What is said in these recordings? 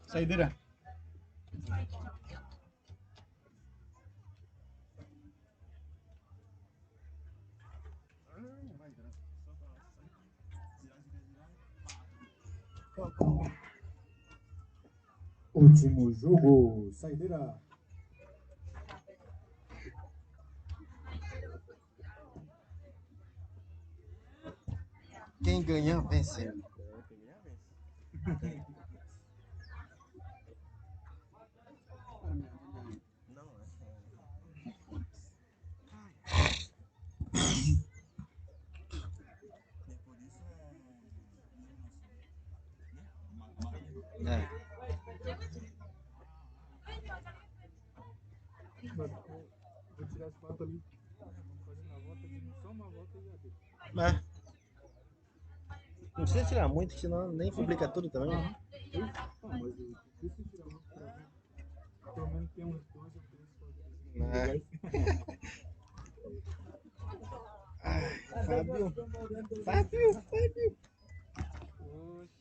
Saideira. Último jogo, saideira. Quem ganhar, vence. É. Vou tirar as patas ali. Vamos fazer uma volta, só uma volta e já deu. Mas não precisa tirar muito, senão nem publica tudo também. Mas eu preciso tirar uma pra pelo menos tem uns 12 ou 13 fotos. Né? Fábio. Oxi.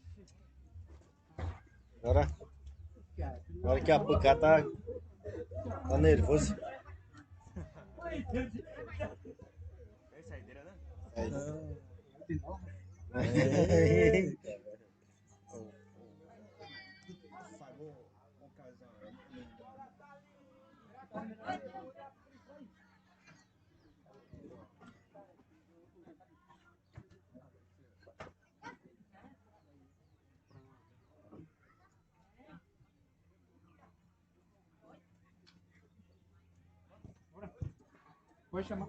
Agora que a Pucá tá nervoso. É saideira, né? É. Pode chamar.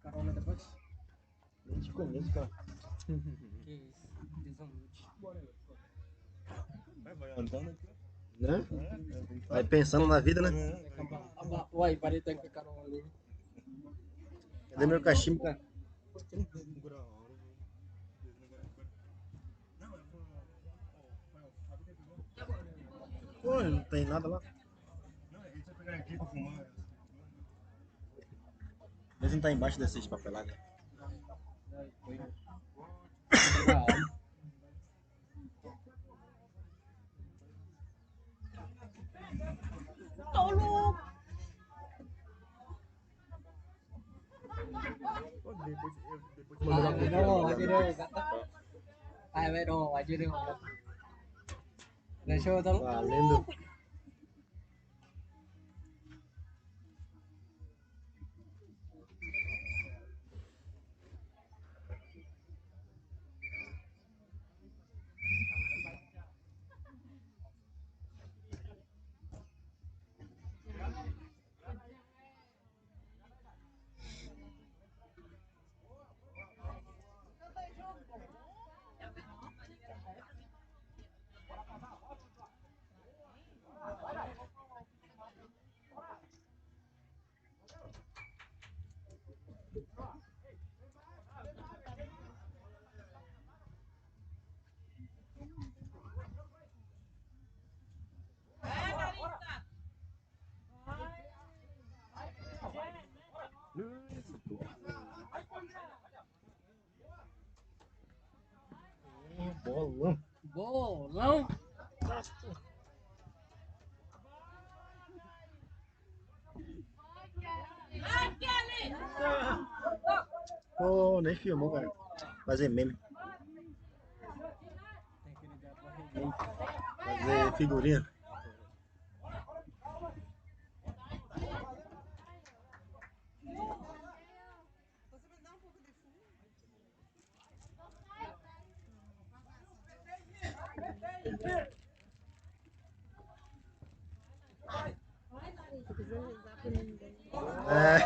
Carona depois? Nem te conheço, cara. Que isso, desamute. Vai andando aqui. Né? Vai pensando na vida, né? Uai, parei de com a carona ali. Cadê meu cachimbo, cara? Pô, não tem nada lá. Aqui pra fumar. Mas não tá embaixo desses papelados. Valendo. Bolão. Bolão? Pô, nem filmou, cara. Fazer meme. Fazer figurinha. É.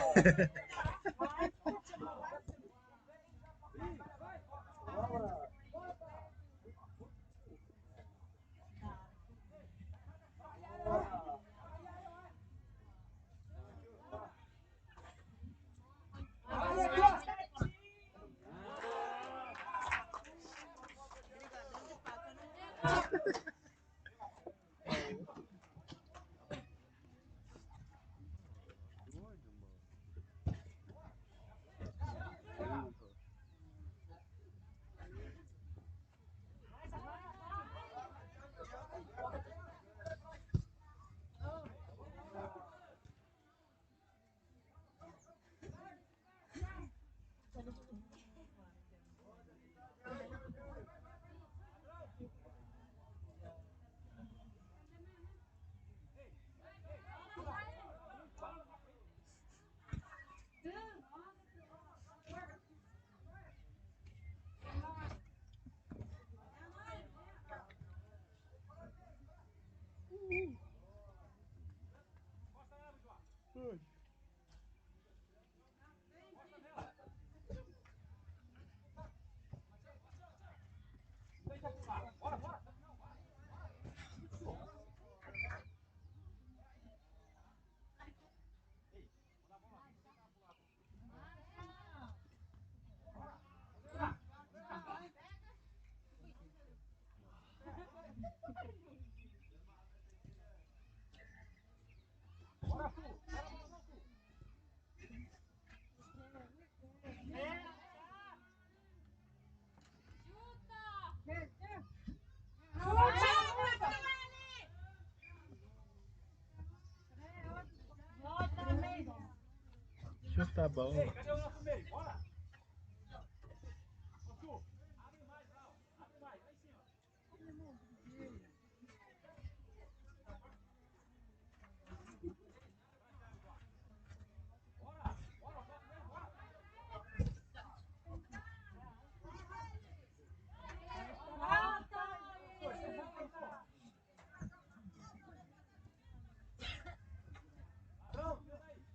Chuta a bola.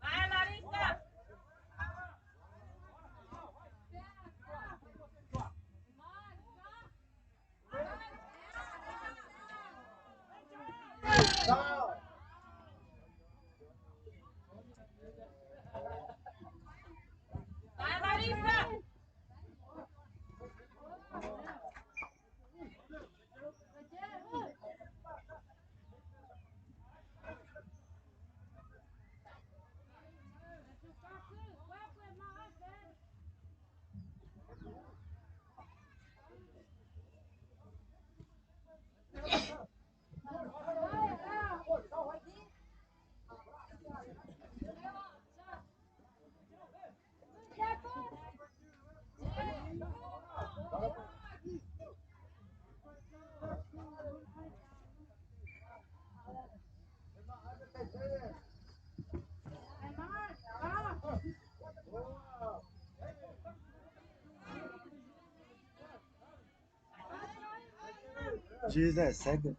Vai, Larissa! Vai, Larissa! Dezessete.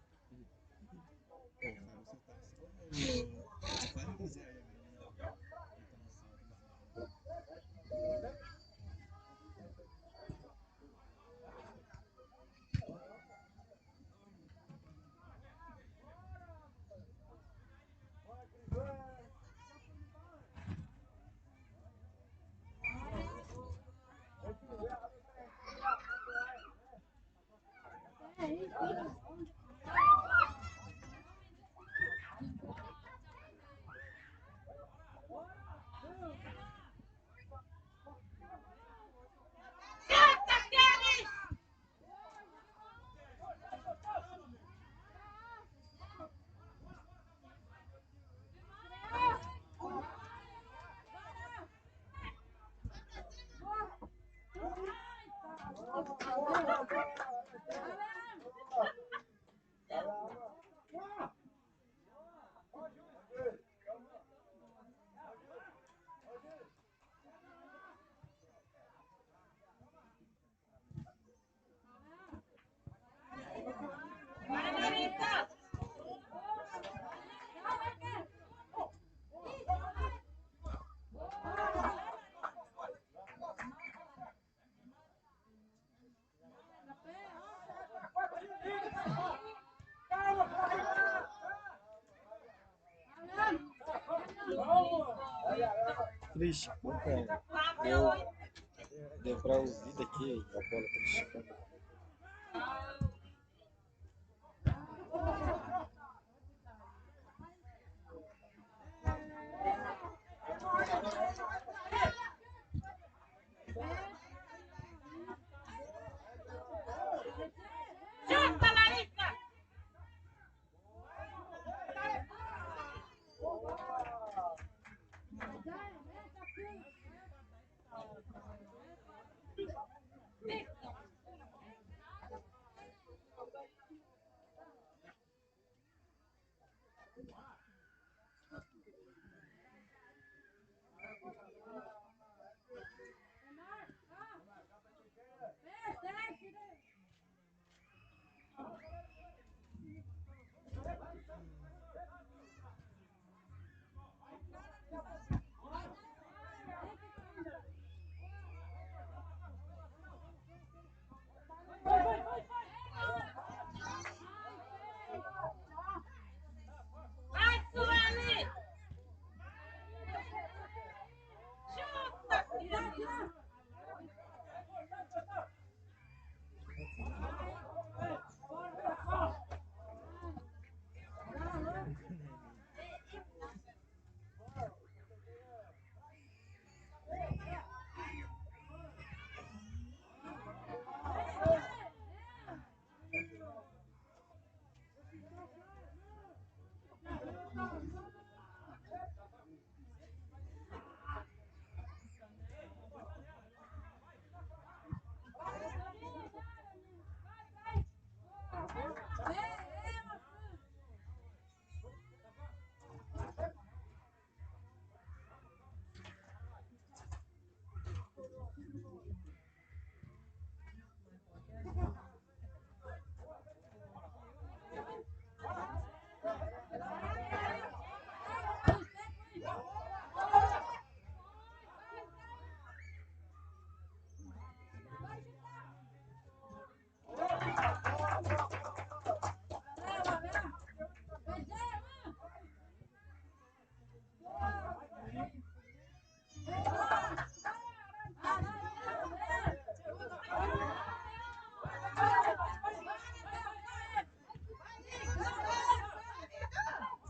Vai, Larissa! Triste, cara. Deu pra ouvir daqui a bola triste. Vai, Sueli! Chuta, filha!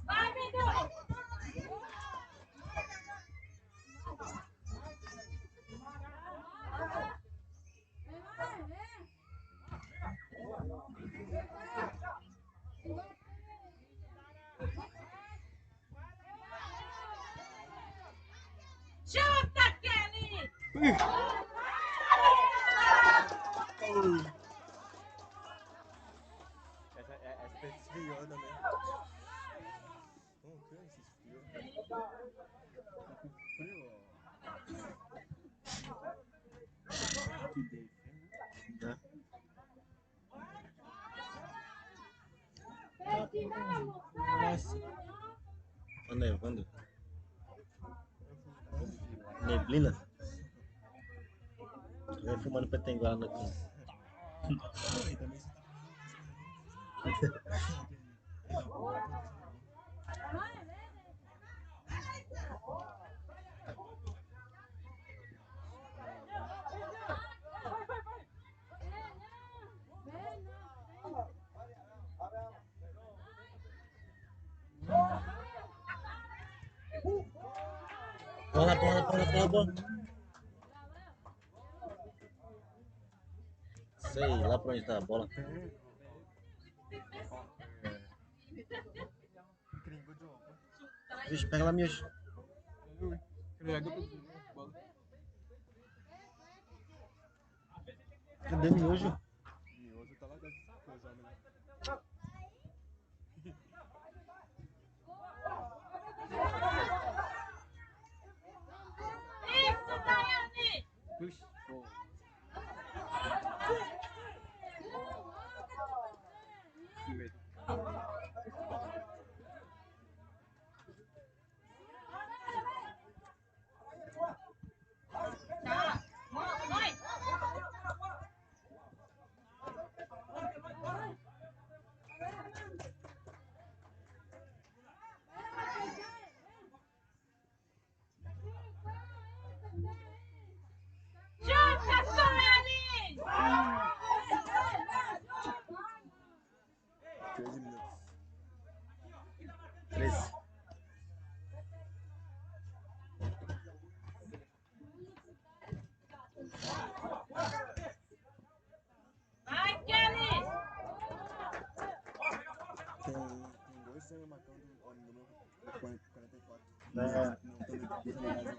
Vai, Bidu! Chuta, Kelly! Essa desviou também. Como que é esse frio? Tá com frio, ó. Que delícia. Nossa. Tá nevando. Neblina. Vem fumando petenguara aqui. E também você Bola, bola, bola, bola, bola. Sei lá pra onde tá a bola. Gringo de opa. Vixe, pega lá, miojo. Cadê miojo? Mioso tá lá dentro com os homens, né? Isso, Daiane! Puxa, pô. Tá, vai! Chuta, Sueli! 13 minutos. 13. Vai, Kelly! Tem dois sendo marcando o número 44. É. Não, tô no ginásio.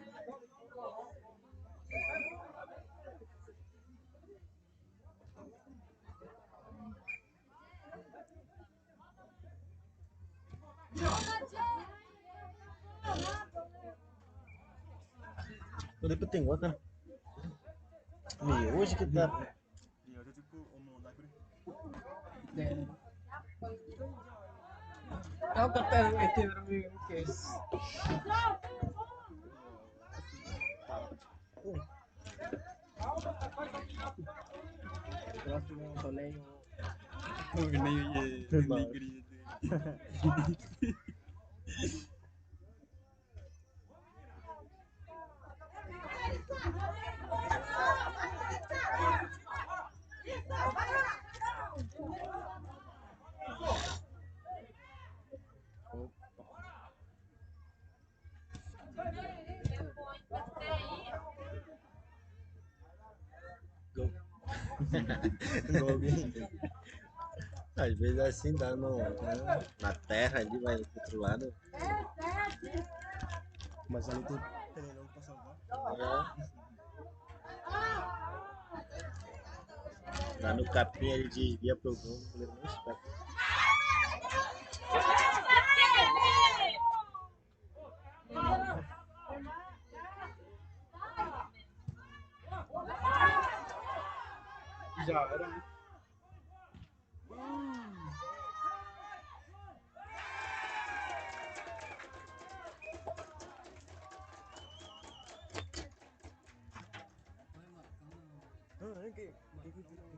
Falei pro Tengu, cara. Hoje que tá. E hoje tipo o mundo aqui. Kau kata itu bermingkes. Terus dengan soleil. Às vezes assim dá na terra ali, vai pro outro lado. Mas ali tem pernilongo pra salvar. Lá no capim ele desvia pro gol, o goleiro não escapa. Já era, né?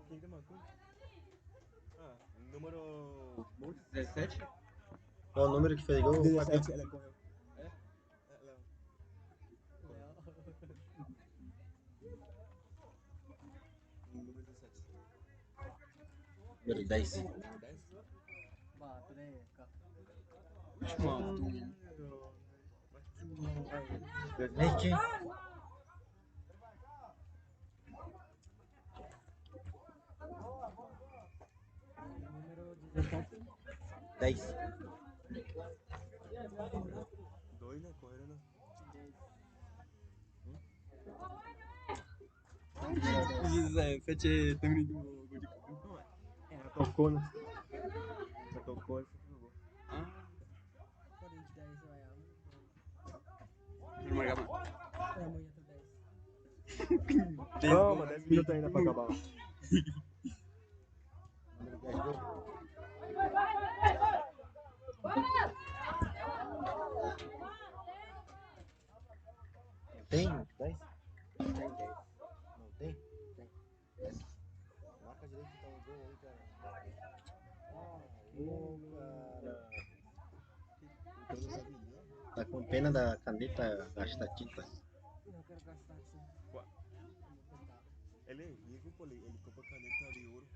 Quem marcou? Ah, número 17? Qual o número que fez gol? 17, ela correu. É? Ela. Número 17. Número 10. 10? Bah, tu deh kau. Nick. Número 17. 10. 2, né? Correram, né? Fece também do gol de campo. Ela tocou, né? Ela tocou e jogou. Kau di 10 ayam. Não marcava. Ayam punya tu 10. Calma, 10 minutos ainda pra acabar. Número 10 gol. Tem 10? Tem 10. Não tem? Tem. Marca direito então o gol aí, cara. Gol, cara. Tá com pena da caneta gastar tinta. Não quero gastar assim. Ele é rico, pô. Ele compra caneta de ouro.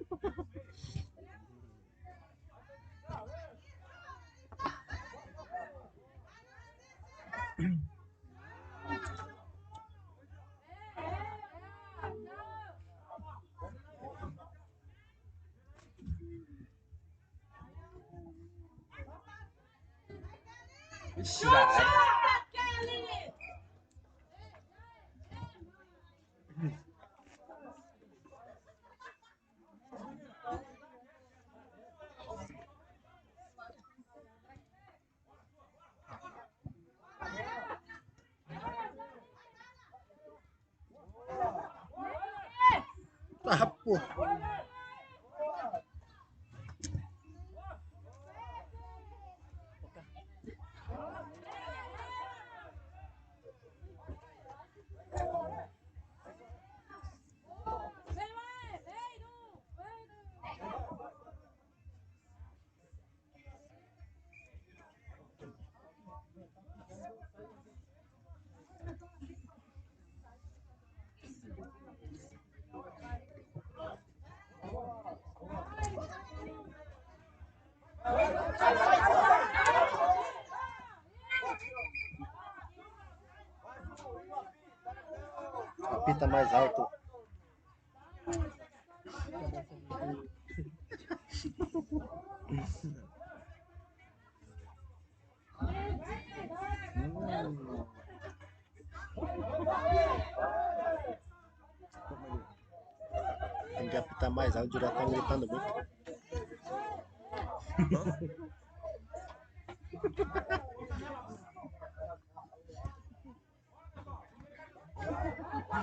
Ixi, já era. Ah, pô. Apita mais alto. Tem que apitar mais alto, o Jurá tá gritando muito. Tá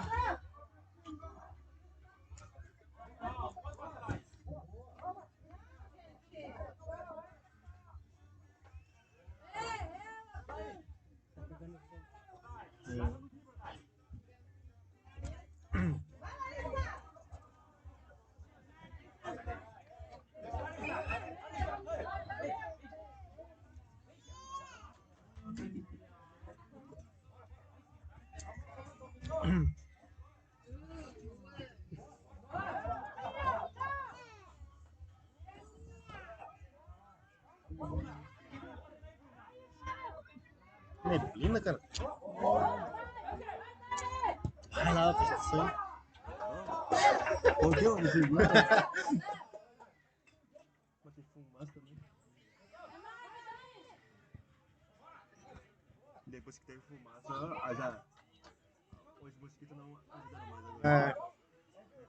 pegando fogo. Neblina, cara. Vai lá, professor. Por que eu não sei? Mas tem fumaça também. Depois que teve fumaça, já. Os mosquitos não ajudaram mais agora.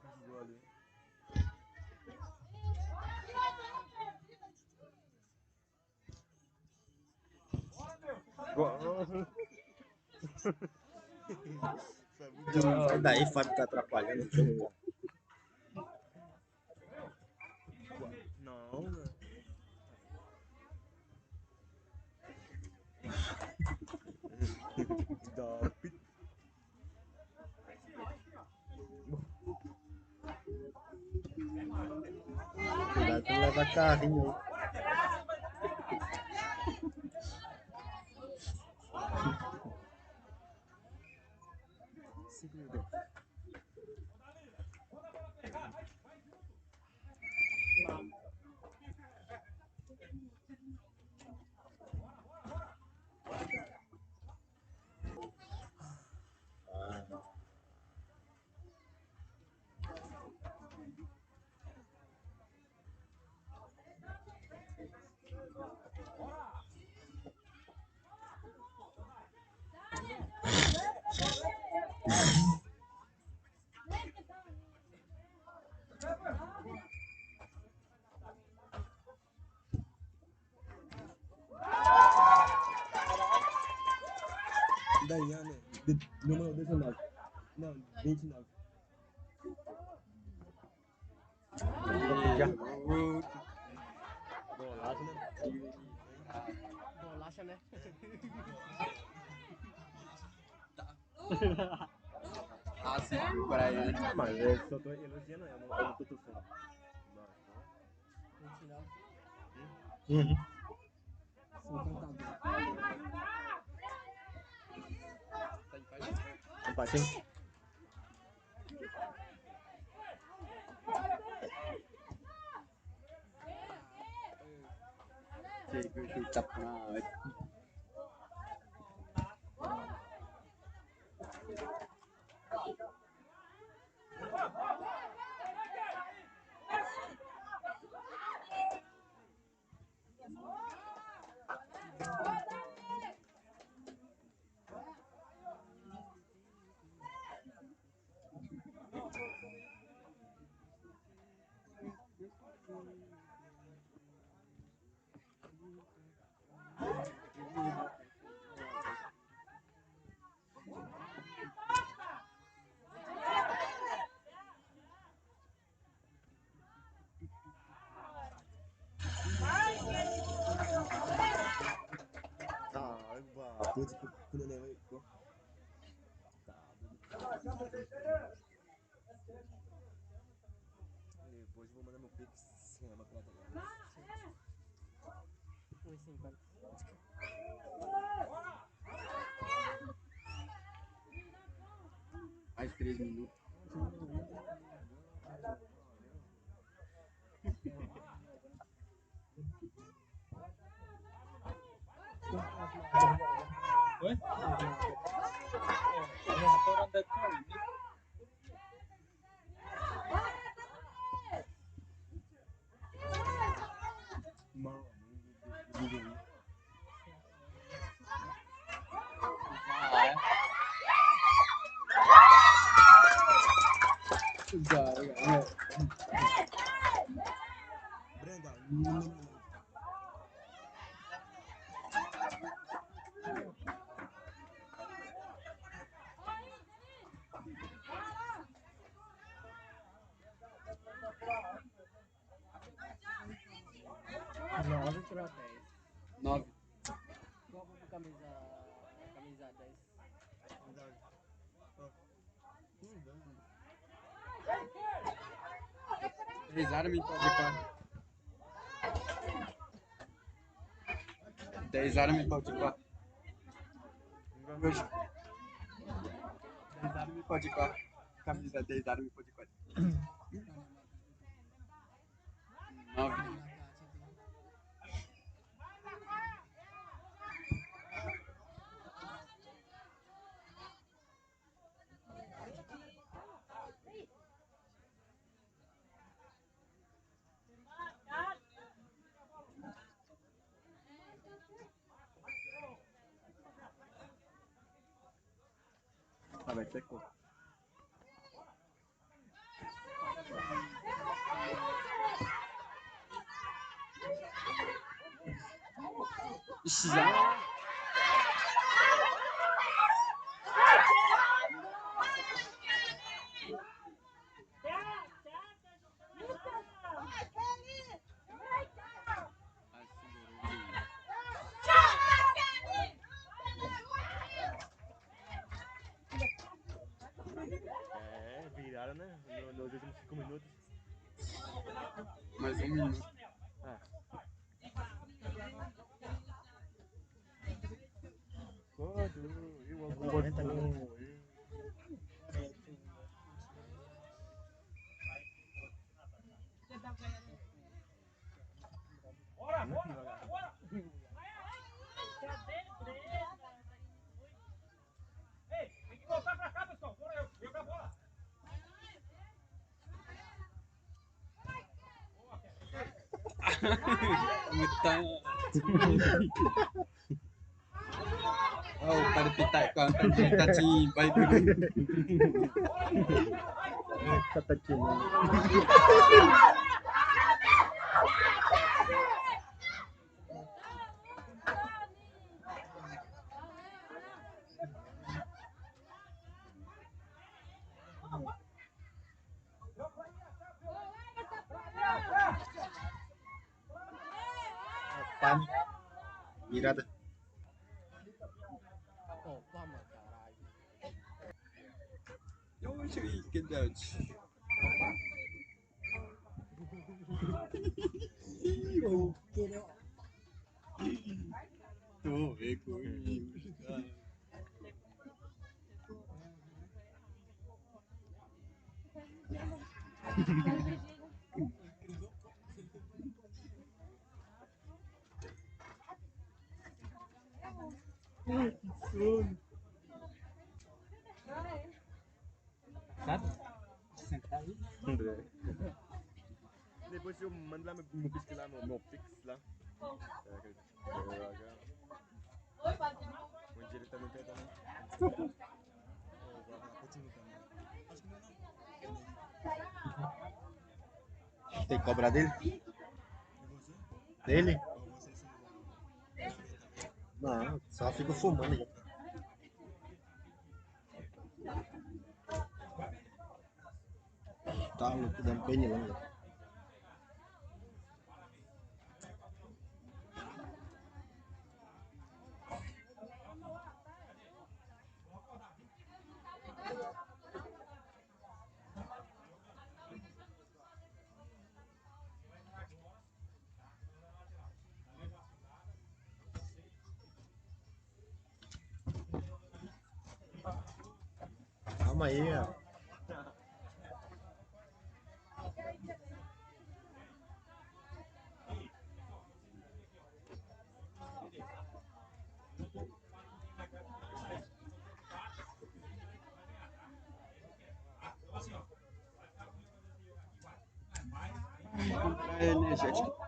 Ajudou ali. Foi muito bom. Sai daí, Fábio, tá atrapalhando o jogo. Não, né? Dop. Cuidado pra não levar carrinho aí. Cinco minutos. Daiane, número 19. Não, 29. Bolacha, né? Bolacha, né? Assim, pra ele. Mas eu só tô elogiando, eu não tô torcendo. 29. Uhum. São contador. Tá em paz. Empate, hein? Que tá com Água. Putz, que neném aí, pô. Depois eu vou mandar meu pix sem a máquina dela. 1,50. mais 3 minutos. Oi? Restaurante da Chloe. Mano, Brenda, 9 para 10. 9. Qual pro camisa 10? 10 armas pode 4. 10 armas pode 4. 10 armas pode 4. Camisa 10 armas pode 4. 9. Ah, vai ser cor. Ixi, já. É, viraram, né? Nos últimos 5 minutos. Mais 1 minuto. Ah. Quando eu acordo. Tá. Oh, pada pitai kau kan kita ci baik dulu. Kata cina. Pan. Virada. Oh, vamos, caralho. Eu achei que deu. Tô vendo comigo. André. Depois eu mando lá meu pisca lá, meu pix lá. Onde ele também tem também. Tem que cobrar dele? Dele? Não, só fica fumando aí. Tá louco, dando pernilongo. Calma aí, ó. É energético.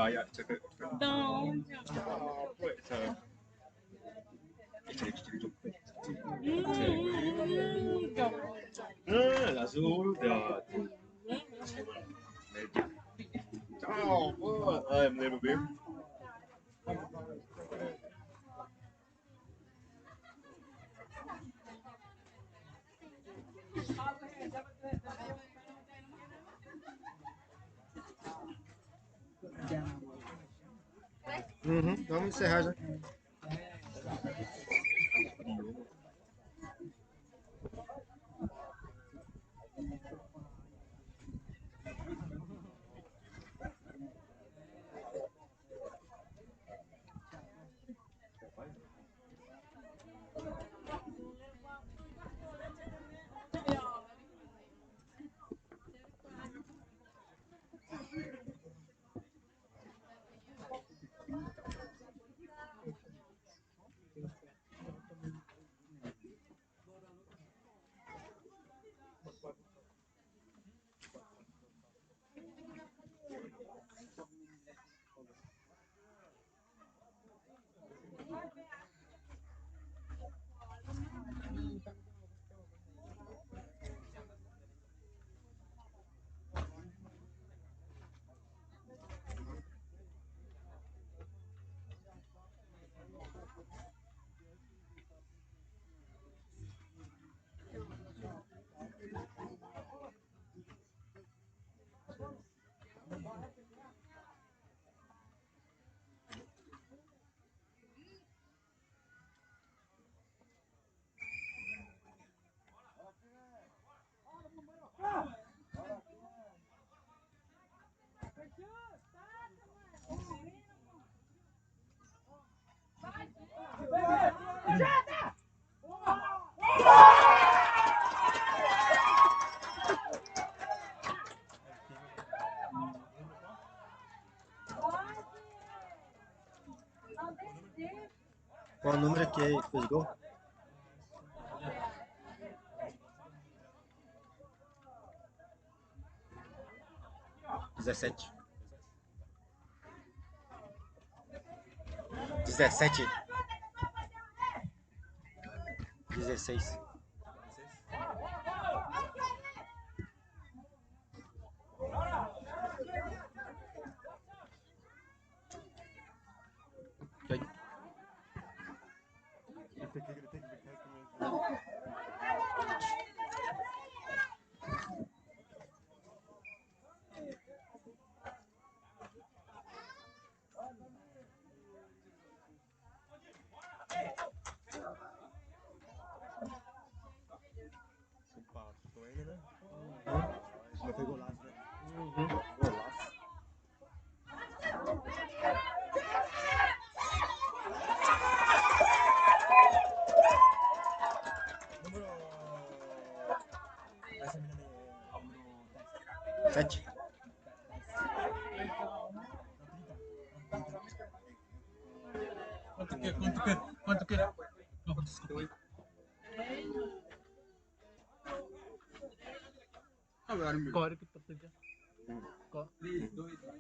bahaya cakap. Não. Apa saya? Kecil-kecil jumpa. Langsung dah. Ciao, I'm little bit. Vamos encerrar já. Qual o número que fez gol? Dezessete. 16. Não foi golaço, né? Golaço. Sete. Quanto que? Kau kita tiga. Kau.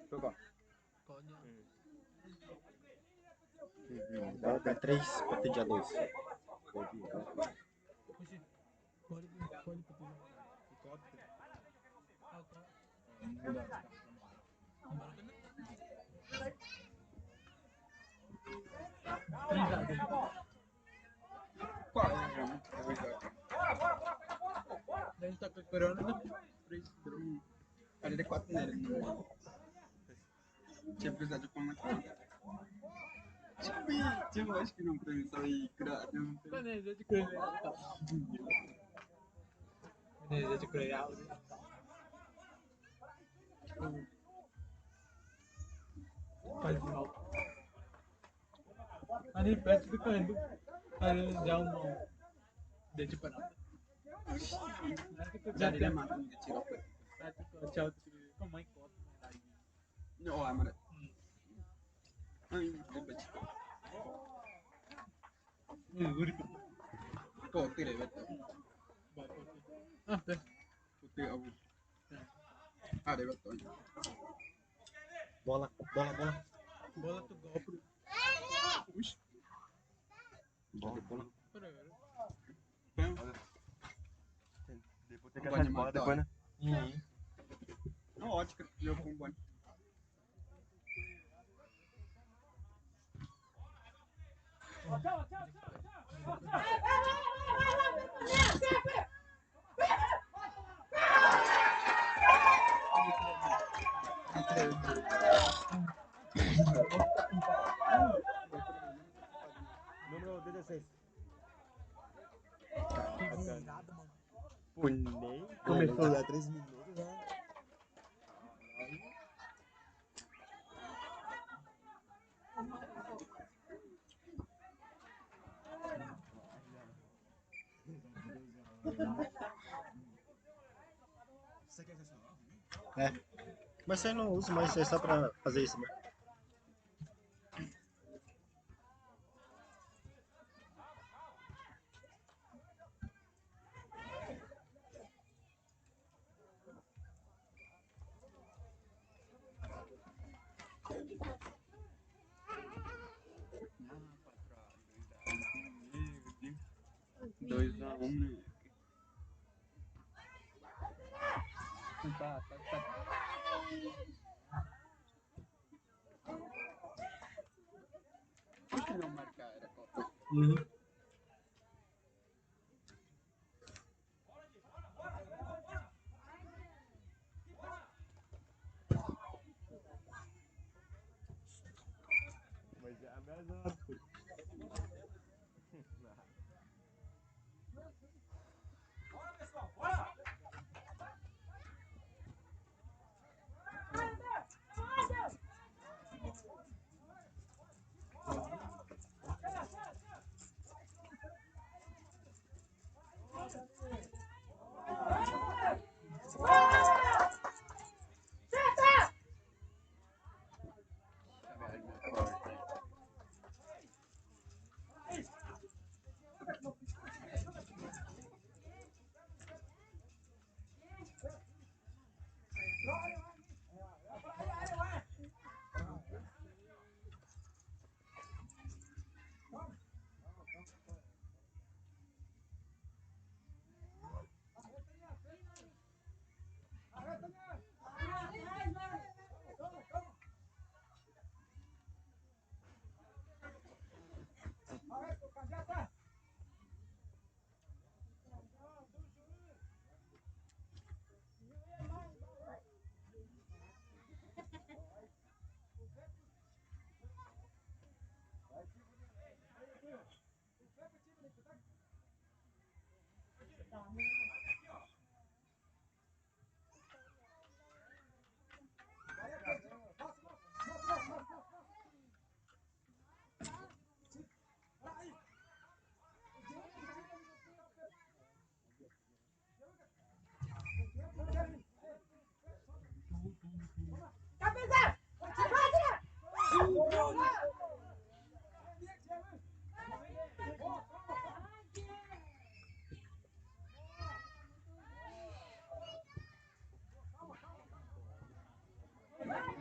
Coba. Kau nya. Dá 3 para ter dia 2. Pusi. Kau tiga. Dan tak kekurangan kan? Ada 4 na rin. Siyempre sa Japan na ko. Siyempre, acho que não tem só aí criar. Planeja de criar. Planeja de criar. Faz mal. Ani best depende. Kalau jauh mau. Dia cepat. Jadi dia makan kecil apa? Nanti kau jauh sih. Kau main kot. No, amar. Ai, que bachi. Guri. Kau tire beto. Ah, deh. Putih abu. Ada beto. Bola, bola, bola. Bola tu golpe. Ux. Bola, bola. Depois tem que achar de bola depois, né? Não, ótica. Meu com bom. Número 16. Nada, mano. Pô, nem começou lá 3 minutos, né? É. Mas você não usa, mas é só pra fazer isso, né? Meu Deus. 2-1, né? Tá. Por que não marcar? Era Copa. Mas é a mesma coisa.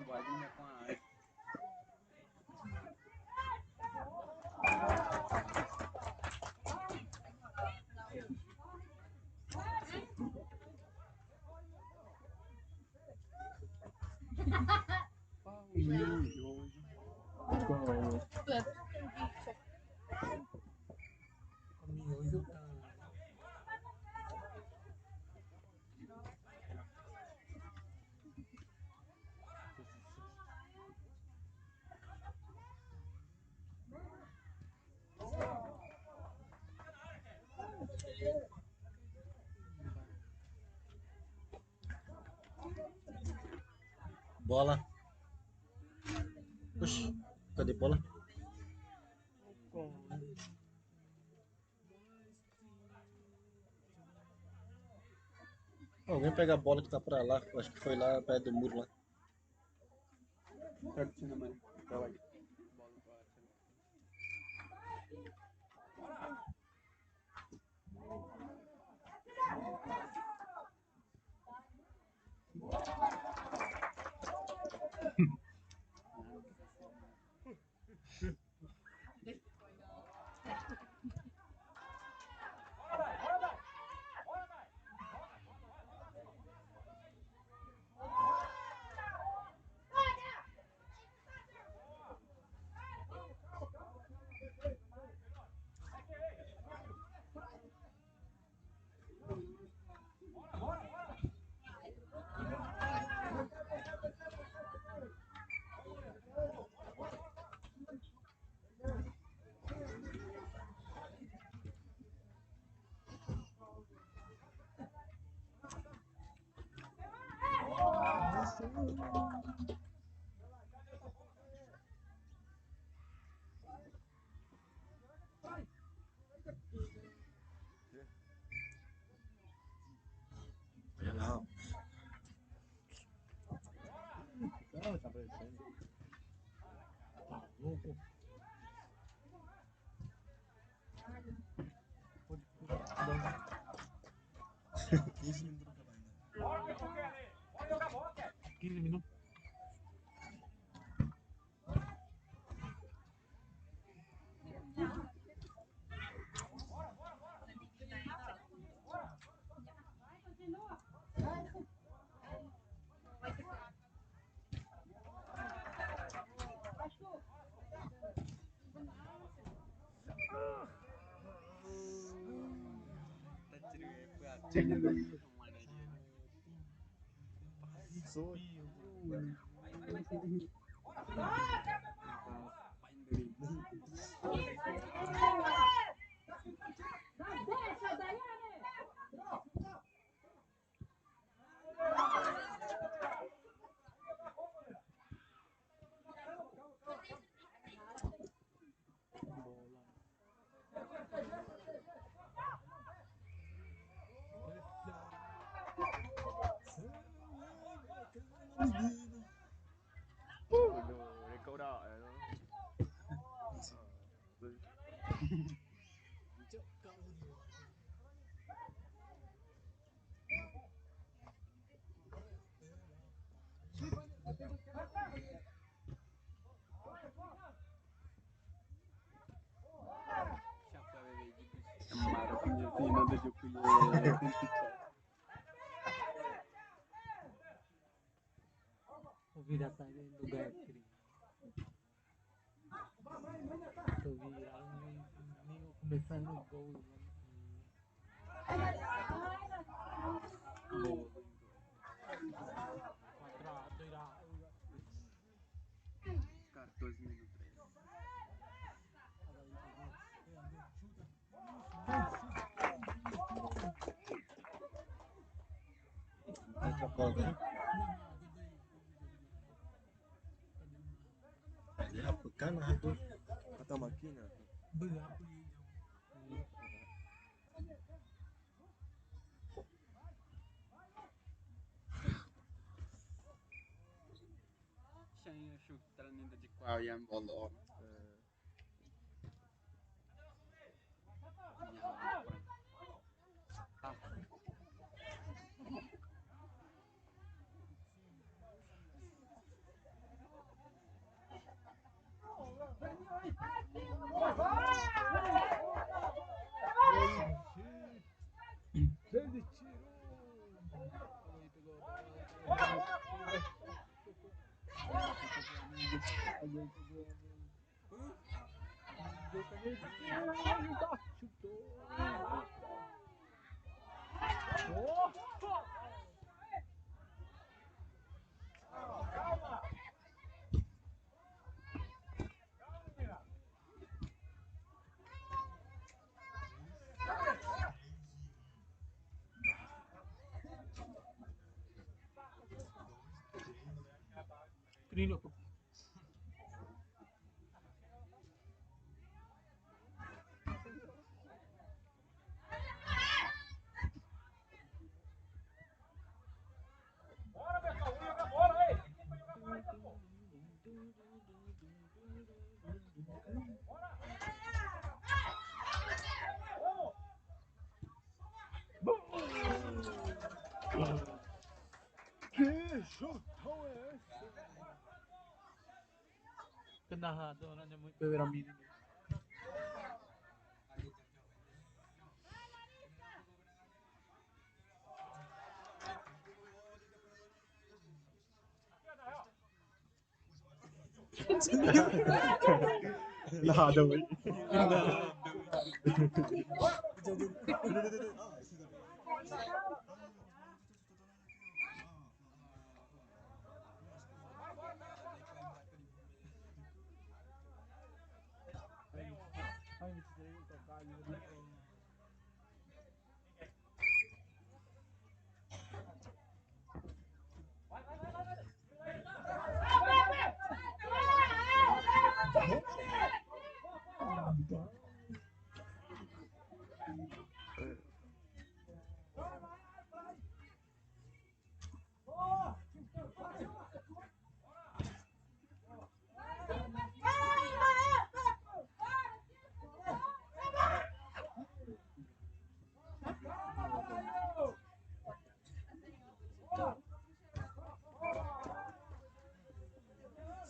Guardinha com a arte. Miojo tá. Bola. Oxi, cadê bola? Alguém pega a bola que tá pra lá. Eu acho que foi lá perto do muro lá. Pertinho, mano. Tá lá. eliminó. Cái câu đỏ này nó mà nó không nhiều thì nó được chụp cái Virata em do Gayatri. Tô virando nem vou começar no gol. Gol. Quadrado irá. 14 minutos. Daqui a pouco. Canaco. Kata makina. Berapa Siya shooter nito di kwa yan bolo. Trino. Que chutão é esse? Que narrador, né? Muito beber a mínima. Nada, velho.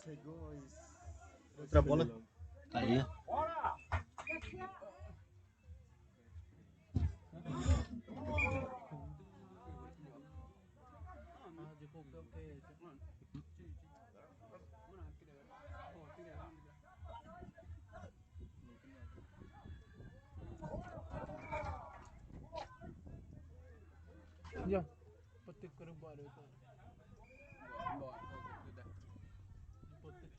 Cegões. Outra bola. Aí. de qualquer o que ya petik ko rin ba ito petik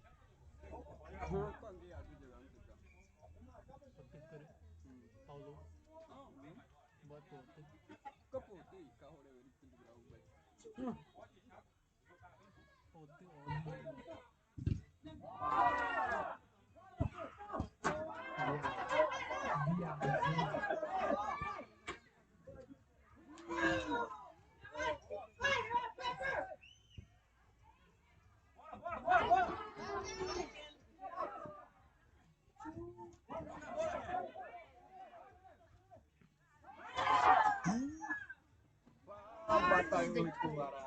petik ko rin Paulo buat petik Batang itu barang.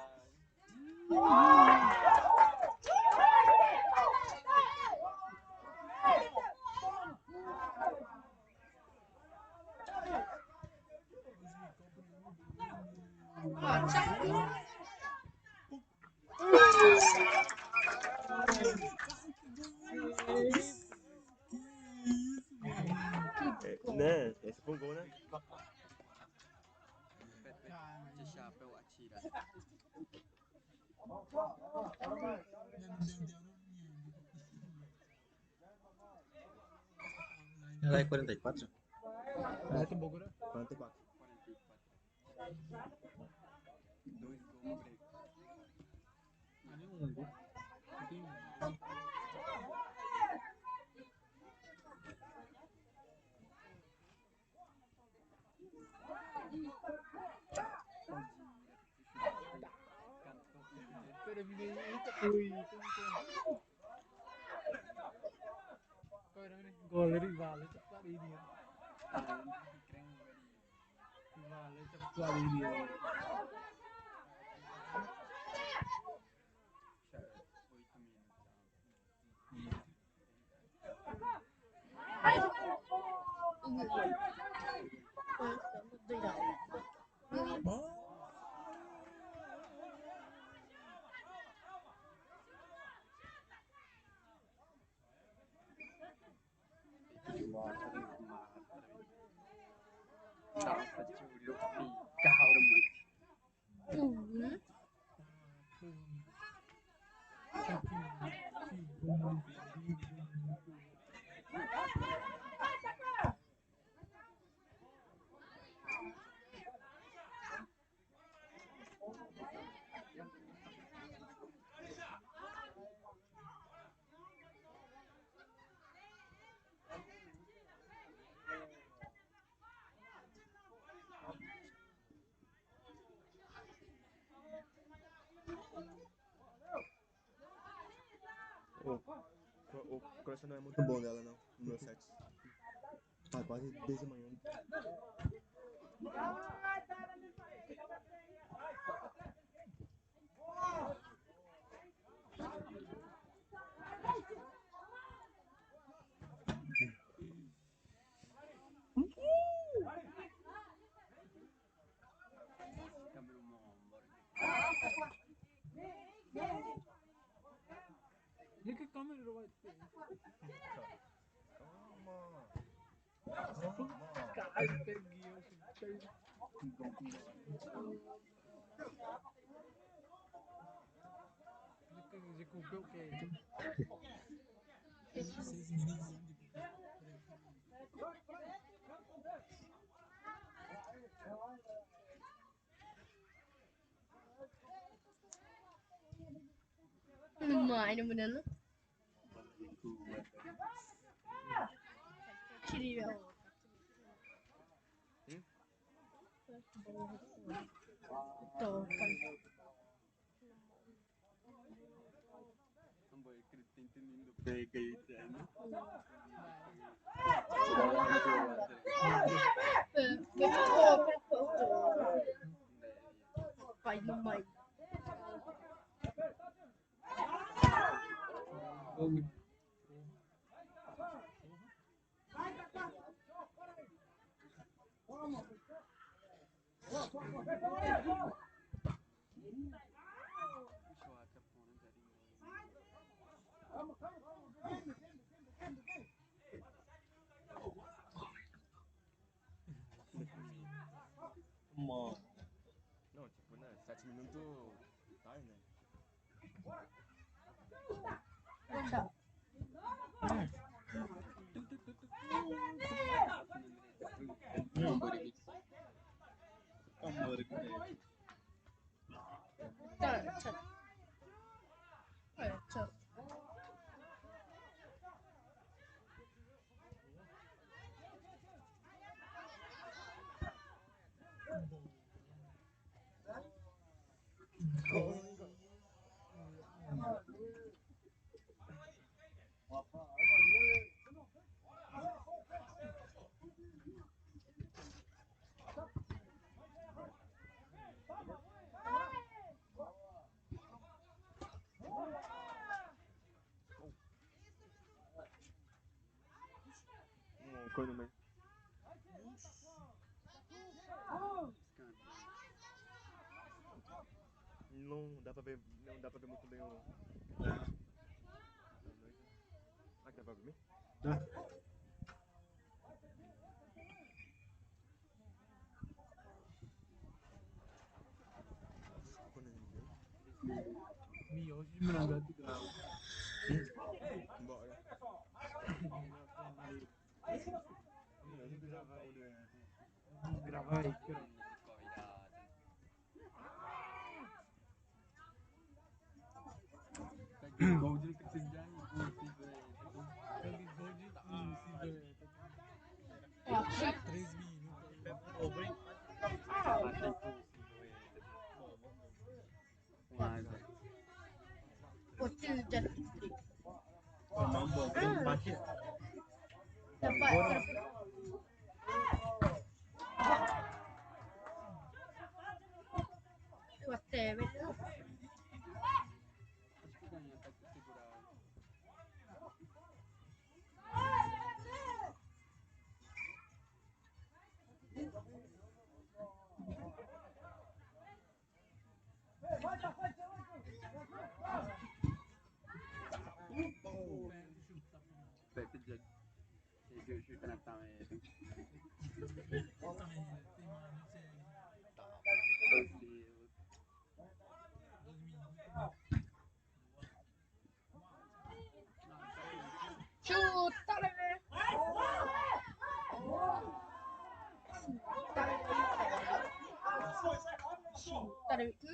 Né? Esse foi um gol, né? Ela é 44? Berarti Bogor 44. ada yang unggul Pero bigay ito uy kau orang ni gol dari bala cepat ini bala cepat ini O coração não é muito bom dela, não. No meu set. Tá quase desmanhando. Dia ke kamera rawat Kai pergi Dia kupil ke Lumayan bener lu. Kiri ya. Tuh kan. Pai do mãe. Não, tipo, né? 7 minutos tarde, né? Coisa no meio. Não dá pra ver muito bem o. Ah, que dá pra ver bem? Dá. Desculpa, né, ninguém. Miojo de morango de grau. Bora. Gravar aí, que Golden kesenjangan itu Ó, 3 minutos. bocil jadi. Mambo, pakai. Dapat. Gostei, velho. Chuta, bebê. Chuta, bebê.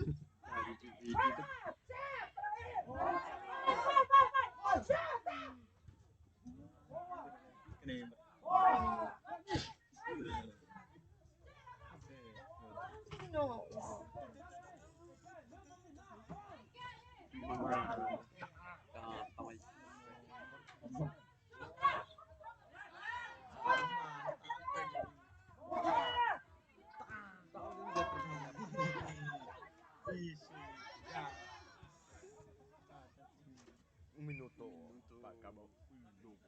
No. Um minuto pra acabar o jogo.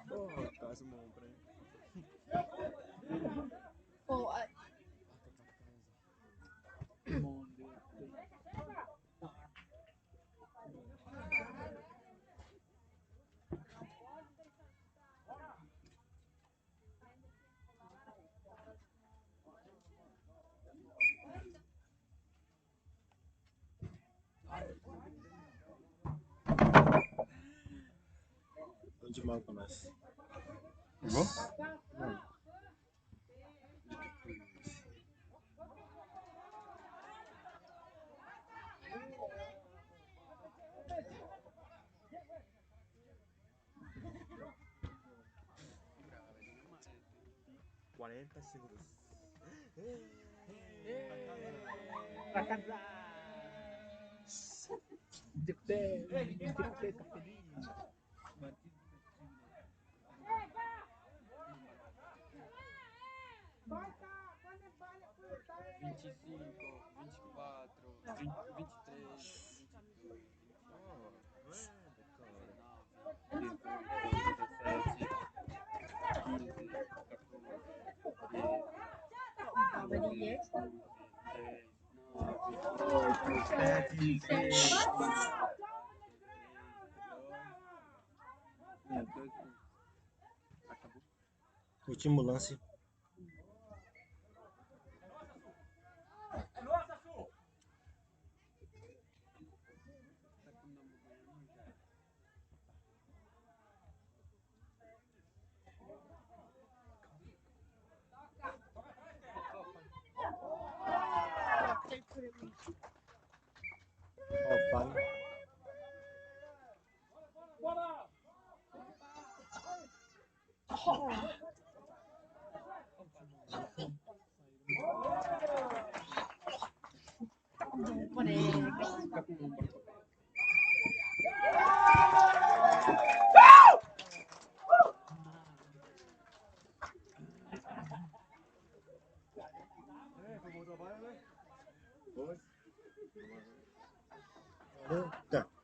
Oh, quase bom pra mim. Oh, Onde mal começa? Quarenta segundos. Pra casar. Último lance. Ó, falha. Tá.